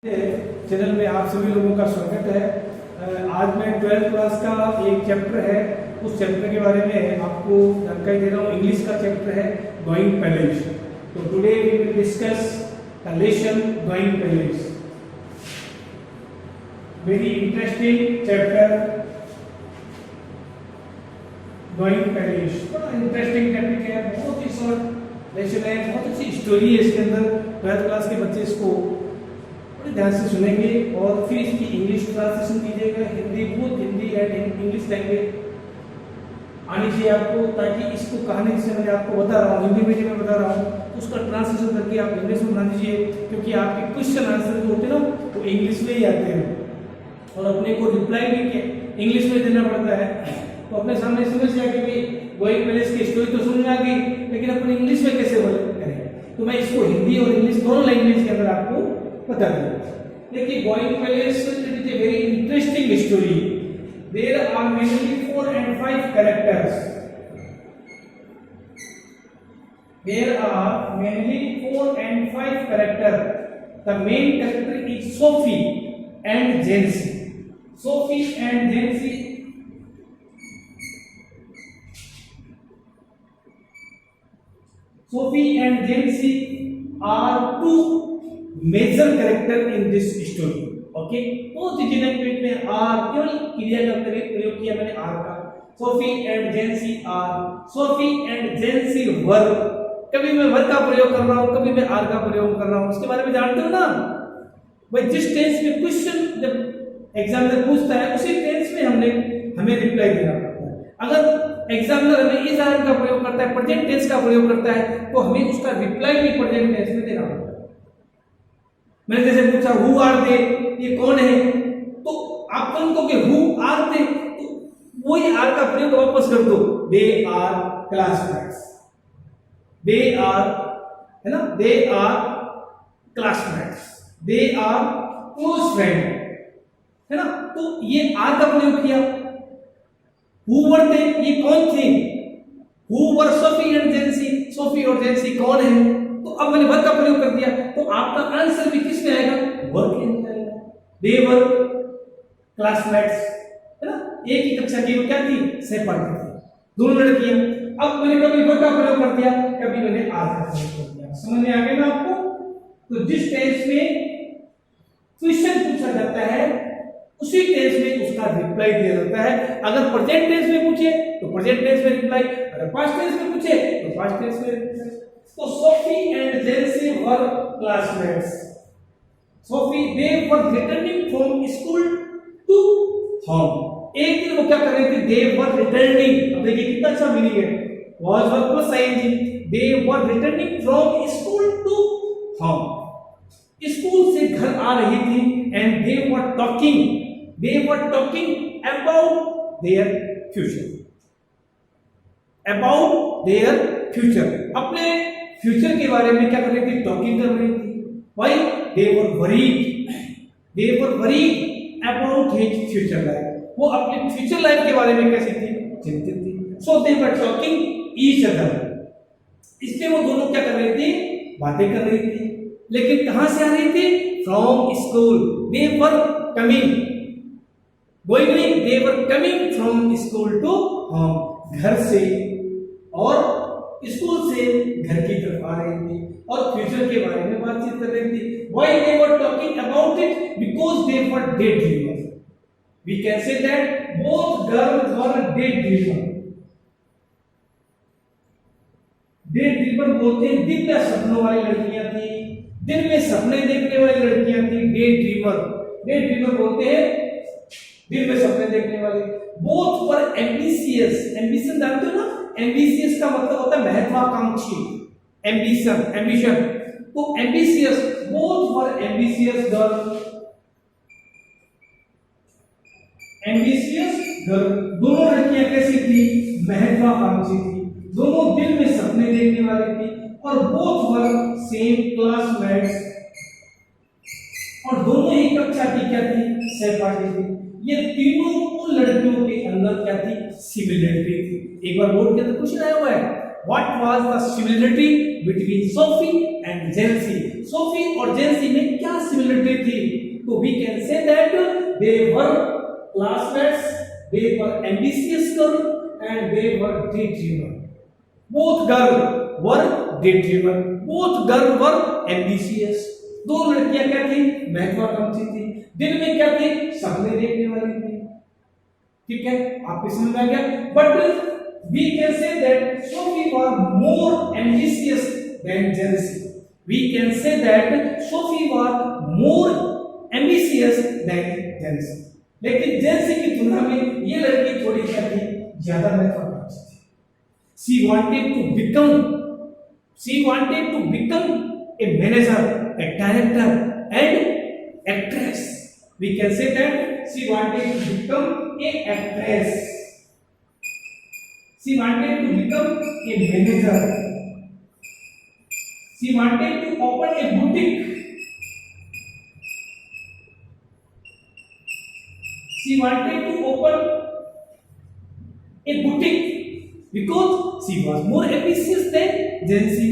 Channel में आप सभी लोगों का स्वागत है। आज मैं 12th क्लास का एक चैप्टर है, उस चैप्टर के बारे में आपको जानकारी दे रहा हूँ। इंग्लिश का चैप्टर है गोइंग पैलेस। तो today we will discuss the lesson going places. Very interesting chapter going places. बड़ा इंटरेस्टिंग टॉपिक है, बहुत ही शॉर्ट लेसन है, बहुत अच्छी स्टोरी है इसके अंदर। 12th क्लास के बच्चे इसको ध्यान से सुनेंगे और फिर इसकी इंग्लिश ट्रांसलेशन कीजिएगा। हिंदी एंड इंग्लिश लैंग्वेज आनी चाहिए आपको, ताकि इसको कहानी से मैं आपको बता रहा हूँ, हिंदी मीडियम में बता रहा हूँ, उसका ट्रांसलेशन करके आप इंग्लिश में बना दीजिए। क्योंकि आपके क्वेश्चन आंसर जो होते हैं ना वो इंग्लिश में ही आते हैं और अपने को रिप्लाई भी इंग्लिश में देना पड़ता है। तो अपने सामने समझ आया कि भाई गोइंग पैलेस की स्टोरी तो समझ में आ गई, लेकिन अपन इंग्लिश में कैसे करें। तो मैं इसको हिंदी और इंग्लिश दोनों लैंग्वेज के अंदर आपको बता दें। देखिए, going places is a very interesting story. There are mainly 4 and 5 characters. There are mainly 4 and 5 characters. The main character is Sophie and Jancy. Sophie and Jancy. Sophie and Jancy are two major character in this story. Okay, बहुत ही general में are केवल क्रिया का प्रयोग किया मैंने are का। Sophie and Jansie are, Sophie and Jansie were. कभी मैं वर का प्रयोग कर रहा हूं, कभी मैं आर का प्रयोग कर रहा हूं। उसके बारे में जानते हो ना भाई, जिस टेंस में क्वेश्चन जब एग्जामिनर पूछता है उसी टेंस में हमें रिप्लाई देना पड़ता है। अगर एग्जामिनर हमें इस आर का प्रयोग करता है, प्रेजेंट टेंस का प्रयोग करता है, तो हमें उसका रिप्लाई भी प्रेजेंट टेंस में देना पड़ता है। मैंने जैसे पूछा हु आर दे, ये कौन है, तो आप कौन कहोगे हु आर दे, तो वही आर का प्रयोग वापस कर दो। They are classmates, they are, है ना, they are classmates, they are close friend, है ना। तो ये आर का प्रयोग किया। हु वर दे, ये कौन थे, who were Sophie and Jansie, Sophie और जेंसी कौन है। तो अब मैंने वर का प्रयोग कर दिया, तो आपका आंसर भी किस में आएगा, वर के अंदर आएगा। दे वर क्लासमेट्स, है ना, एक ही कक्षा की वो क्या थी, सहपाठी थी, दोनों लड़कियां। अब मैंने कभी वर का प्रयोग कर दिया, कभी मैंने आर का प्रयोग कर दिया। समझ में आ गया ना आपको। तो जिस टेंस में क्वेश्चन पूछा जाता है उसी टेंस में उसका रिप्लाई दिया जाता है। अगर प्रेजेंट टेंस में पूछे तो प्रेजेंट टेंस में रिप्लाई, अगर पास्ट टेंस में पूछे तो पास्ट टेंस में रिप्लाई। तो Sophie and Jansie were classmates. Sophie they were returning from school to home. एक दिन वो क्या कर रहे थे, दे वर रिटर्निंग। अब देखिए कितना अच्छा मीनिंग है, was verb plus ING. They were returning from school to home. School से घर आ रही थी and they were talking about their future, about their future. अपने फ्यूचर के बारे में क्या कर रही थी, टॉकिंग कर रही थी। Why, they were worried about his future life. वो अपने फ्यूचर लाइफ के बारे में कैसी थी, चिंतित थी। सो दे वर टॉकिंग ईच अदर। इसलिए वो दोनों क्या कर रही थी, बातें कर रही थी। लेकिन कहां से आ रही थी, from school. They were coming, going नहीं, they were coming from school to home. घर से और स्कूल से घर की तरफ आ रही थी और फ्यूचर के बारे में बातचीत कर रही थी। Why they were talking about it? Because they were daydreamers. We can say that both girls were daydreamers. Daydreamer बोलते हैं दिन में सपनों वाली लड़कियां थी, दिन में सपने देखने वाली लड़कियां थी। डेड्रीमर बोलते हैं दिन में सपने देखने वाले। Both were ambitious. एम्बिशन जानते हो ना, एम्बिशियस का मतलब होता है महत्वाकांक्षी, एम्बिशन। तो ambitious, both were ambitious girl, दोनों लड़कियां कैसी थी, महत्वाकांक्षी थी, दोनों दिल में सपने देखने वाली थी। और बोथ वर सेम क्लासमेट्स, और दोनों ही कक्षा की क्या थी, सहपाठी थी। ये तीनों उन लड़कियों के अंदर क्या थी, सिमिलरिटी थी। एक बार बोर्ड के अंदर क्वेश्चन आया हुआ है, what was the similarity between Sophie and Jansie? Sophie और जेंसी में क्या सिमिलरिटी थी? तो we can say that they were classmates, they were ambitious girl and they were day dreamer. Both girl were day dreamer, both girl were ambitious. दो लड़कियां क्या थी? महत्वाकांक्षी थी। दिन में क्या थी? सपने देखने वाली थी। ठीक है, आपको समझ में आ गया? But we can say that Sophie was more ambitious than Jealousy. We can say that Sophie was more ambitious than Jealousy. लेकिन जेंसी की तुलना में ये लड़की थोड़ी क्या थी? ज्यादा महत्वाकांक्षी थी। She wanted to become a manager, a director, and actress. We can say that she wanted to become a actress. She wanted to become a manager. She wanted to open a boutique. She wanted to open a boutique because she was more ambitious than Jealousy.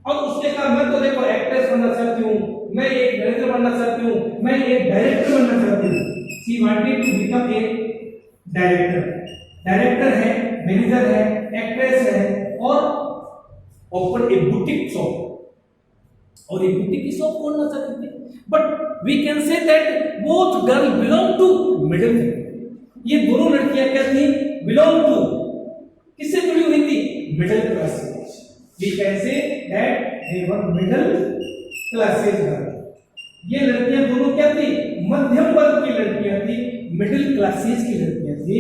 और उसने कहा मैं तो देखो actress बनना चाहती हूँ, मैं एक मैनेजर बनना चाहती हूँ, मैं एक डायरेक्टर बनना चाहती हूँ। She wanted to become a director. Director है, मैनेजर है, एक्ट्रेस है और ओपन ए बुटीक शॉप, और एक बुटीक की शॉप खोलना चाहते थे। But we can say that both girl belong to middle family. ये दोनों लड़कियां क्या थी? बिलोंग टू, किससे जुड़ी हुई थी? Middle classes. We can say that they were middle classes girl. ये लड़कियां दोनों क्या थी? मध्यम वर्ग की लड़कियां थी, मिडिल क्लासेज की लड़कियां थी।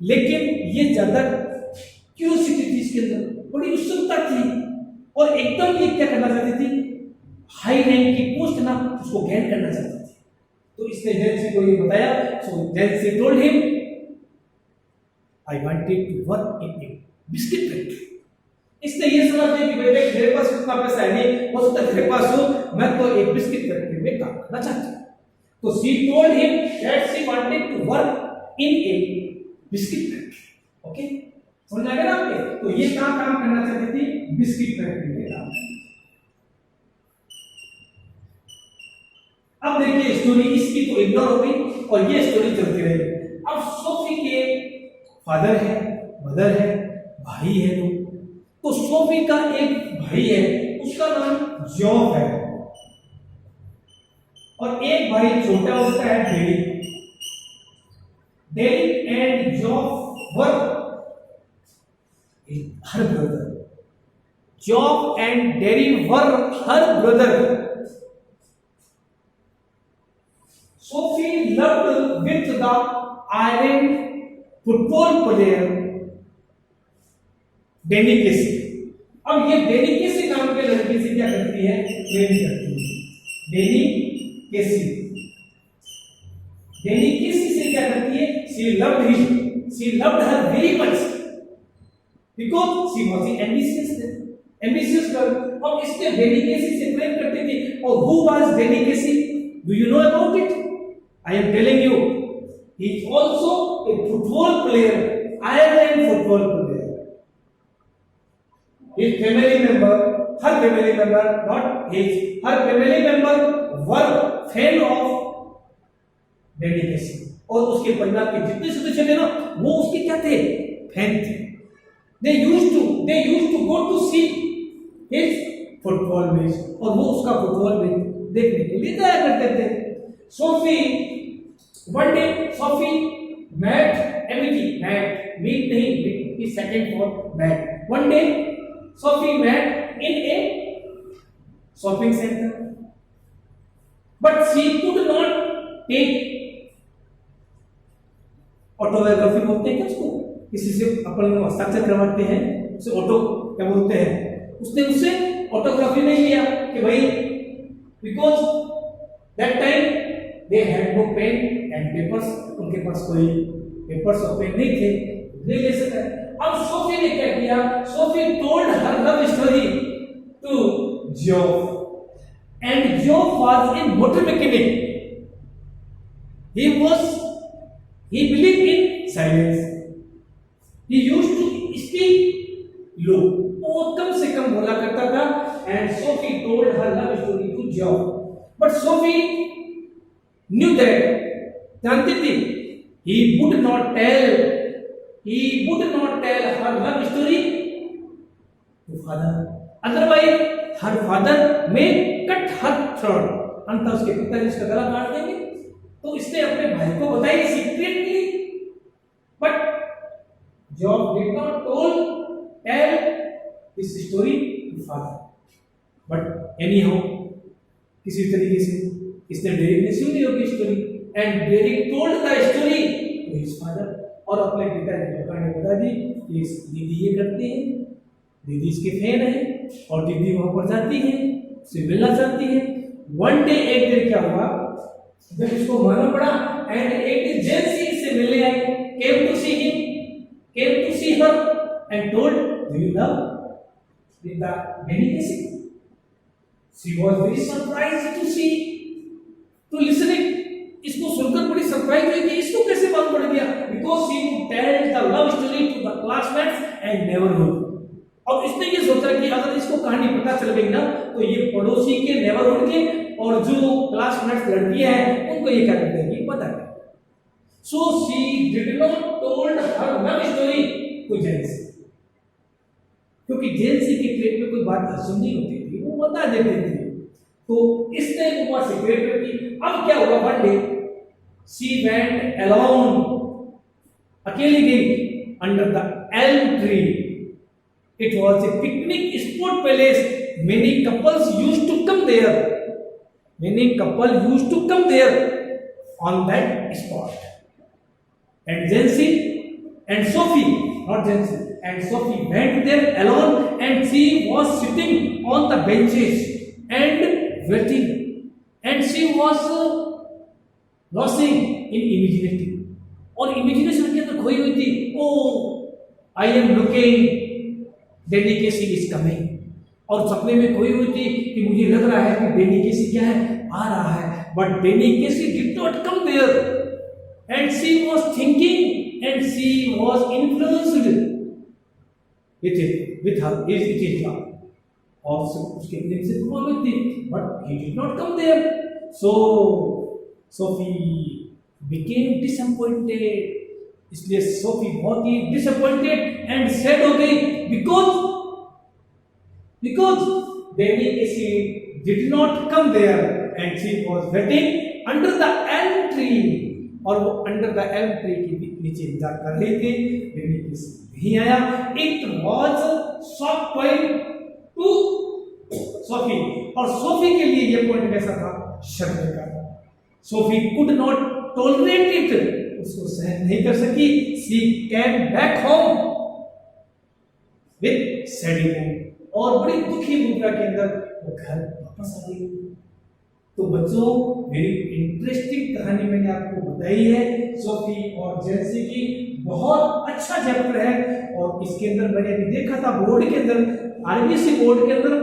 लेकिन ये ज्यादा क्यूरियोसिटी थी इसके अंदर, बड़ी उत्सुकता थी और एकदम ये क्या करना चाहती थी? हाई रैंक की पोस्ट ना उसको गेन करना चाहती थी। तो इसने जेंसी को ये बताया। So Jansie told him I wanted to work in a biscuit factory. इसने ये समझ लिया कि बेटे मेरे पास इतना पैसा है नहीं, हो सकता है तेरे पास हो, मैं तो एक बिस्किट फैक्ट्री में काम करना चाहती हूँ। तो she told him that she wanted to work in a biscuit factory. Okay, समझ आ गया ना आपके? तो ये काम करना चाहती थी बिस्किट फैक्ट्री में काम। अब देखिए स्टोरी इसकी तो इग्नोर हो गई और ये स्टोरी चलती रही। अब सोफी के फादर है, मदर है, भाई है दो। तो सोफी का एक भाई है, उसका नाम जॉब है, और एक भाई छोटा उसका है Derek. Derek and Job were her brother. Job and Derek were her brother. Sophie loved with the iron football player Danny Casey. अब ये डेनी केसी नाम के लड़के से क्या करती है? प्रेम करती है। डेनी केसी से क्या करती है? She loved him. She loved her very much because she was an ambitious girl. अब इसके डेनी केसी से प्रेम करती थी। और who was deny KC? Do you know about it? I am telling you, he is also a football player, Ireland football player. His family member, her family member, not his, her family member were fan of dedication. और उसके परिवार के जितने सदस्य थे ना, वो उसके क्या थे? फैन थे। They used to go to see his football match, और वो उसका फुटबॉल मैच देखने के लिए जाया करते थे। One day Sophie met Amity. Meet नहीं, is second for met. One day Sophie met in a shopping center, but she could not take autography बोलते हैं क्या उसको? किसी से अपन हस्ताक्षर करवाते हैं उसे ऑटो क्या बोलते हैं? उसने उससे ऑटोग्राफी नहीं लिया कि भाई, because that time they had no pen and papers, उनके पास कोई पेपर्स और पेन नहीं थे, नहीं ले सका। अब सोफी ने क्या किया? Sophie told her love story to Geoff, and Geoff was a motor mechanic. He believed in silence. He used to speak low. job. But Sophie knew that, जानती थी, he would not tell her love story to father. Otherwise, her father may cut her throat. अंत उसके पिताजी उसका गला काट देंगे. तो इसने अपने भाई को बताई secretly. But Job did not tell this story to father. But anyhow, किसी तरीके से इसने डेरिक ने सुन ली होगी story, and Derek told the story to his father, और अपने पिताजी को कहानी बता दी कि दीदी ये करती है, दीदी इसके फैन है और दीदी वहां पर जाती है, उससे मिलना चाहती है. वन डे, एक दिन क्या हुआ जब इसको मालूम पड़ा, एंड एक दिन जेंसी से मिलने आई, came to see her and told, do you love with the delicacy? She was very surprised to listen it. इसको सुनकर बड़ी सरप्राइज हुई कि इसको कैसे मालूम पड़ गया, because she would tell the love story to the classmates and neighborhood. और इसने ये सोचा कि अगर इसको कहानी पता चल गई ना तो ये पड़ोसी के, नेबरहुड के और जो क्लासमेट्स लड़कियां हैं उनको ये क्या कर देंगी, पता नहीं. So she did not told her love story to जेंसी, क्योंकि जेंसी के पेट में कोई बात असुंदी होती थी, वो बता देते थे. तो इसने वो सीक्रेट रखी. अब क्या हुआ, one day she went alone, अकेली गई under the elm tree. It was a picnic spot place. Many couples used to come there on that spot. And Jency and Sophie, not Jency, and Sophie went there alone, and she was sitting on the benches and waiting, and she was lost in imagination. और imagination के अंदर खोई हुई थी. Oh, I am looking, dedication is coming. और सपने में खोई हुई थी कि मुझे लग रहा है कि dedication क्या है, आ रहा है. But dedication did not come there. And she was thinking, and she was influenced with her love. और उसके प्रेम से प्रभावित थी, but he did not come there. So Sophie became disappointed. इसलिए सोफी बहुत ही disappointed and sad हो गई, because Danny Casey did not come there, and she was waiting under the elm tree. और वो अंडर द एल्म ट्री के नीचे इंतजार कर रहे थे, डेनी केसी नहीं आया. It was shock point two Sophie, और सोफी के लिए ये पॉइंट कैसा था, शर्म का. Sophie could not tolerate it, उसको सहन नहीं कर सकी. She came back home with sad mood, और बड़ी दुखी मुद्रा के अंदर वो घर वापस आ गई. तो बच्चों, मेरी इंटरेस्टिंग कहानी मैंने आपको बताई है सोफी और जेंसी की. बहुत अच्छा चैप्टर है, और इसके अंदर मैंने अभी देखा था बोर्ड के अंदर, आरबीसी बोर्ड के अंदर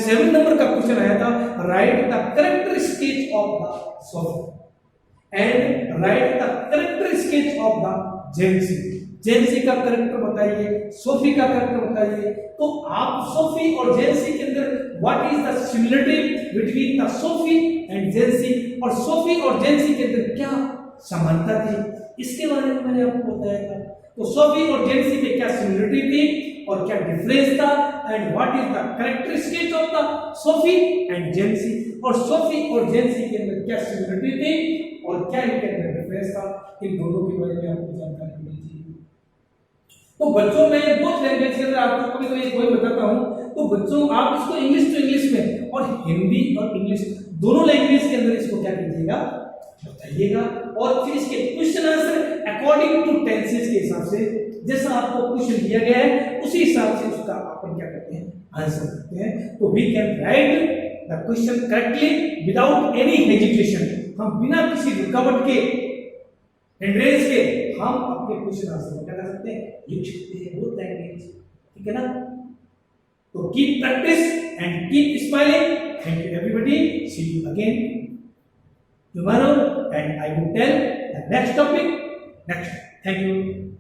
7 नंबर का क्वेश्चन आया था. Write the character sketch of the Sophie and write the character sketch of the Jansie. Jansie का करेक्टर बताइए, सोफी का करेक्टर बताइए. तो आप सोफी और जेंसी के अंदर what is the similarity between the Sophie and Jansie, और सोफी और जेंसी के अंदर क्या समानता थी, इसके बारे में मैंने आपको बताया था. तो सोफी और जेंसी में क्या सिमिलरिटी थी और क्या डिफरेंस था, and what is the character sketch of the Sophie and Jansie, और सोफी और जेंसी के अंदर क्या सिमिलरिटी थी और क्या इनके अंदर डिफरेंस था, इन दोनों के बारे में आपको जानकारी मिलनी चाहिए. तो बच्चों में बोथ लैंग्वेज के अंदर आपको कभी कोई बताता हूं, तो बच्चों आप इसको इंग्लिश टू इंग्लिश में और हिंदी और इंग्लिश दोनों लैंग्वेज के अंदर इसको क्या कीजिएगा, बताइएगा. और फिर इसके question answer according to tenses के हिसाब से, जैसा आपको क्वेश्चन दिया गया है उसी हिसाब से उसका अपन क्या करते हैं, आंसर करते हैं. तो we can write the question correctly without any hesitation. हम बिना किसी रुकावट के, हिंड्रेंस के, हम अपने क्वेश्चन आंसर क्या कर सकते हैं, लिख सकते हैं बोथ लैंग्वेज. ठीक है ना. तो keep practice and keep smiling. Thank you everybody. See you again tomorrow, and I will tell the next topic next. Thank you.